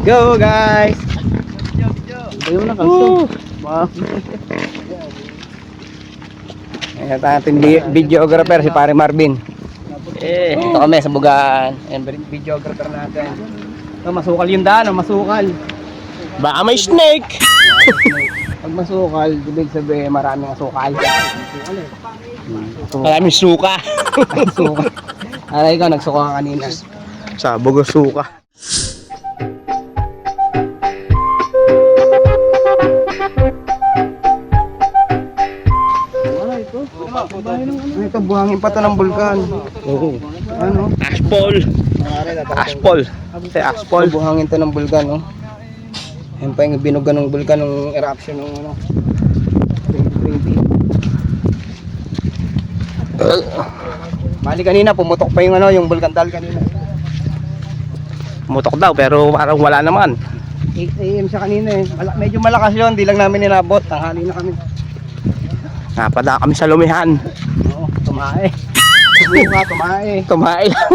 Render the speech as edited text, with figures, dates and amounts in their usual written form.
go guys. Tayo na kalso. Wow. Ayan ating videographer si Pare Marvin. Ito kami sa Bugaan. Ayan videographer natin. Ito masukal yung daan, masukal. Baka may snake. Pag masukal, ibig sabihin maraming asukal. Maraming suka. Asukal. Aray ikaw, nagsuka ka kanina. Sabog o suka. Ito, buhangin pa to ng bulkan. Oo. Ano? Ashpol. Ashpol. Say ashpol. Buhangin to ng bulkan, no? Yan pa yung binugan ng bulkan ng eruption ng ano. 2020. Bali kanina, pumutok pa yung ano, yung bulkan dal kanina. Mutok daw pero parang wala naman. 8 AM siya kanina eh. Medyo malakas yun, di lang namin inabot. Tanghali na kami. Napada kami sa lumihan. Oo, tumae. Tumae. Tumae lang.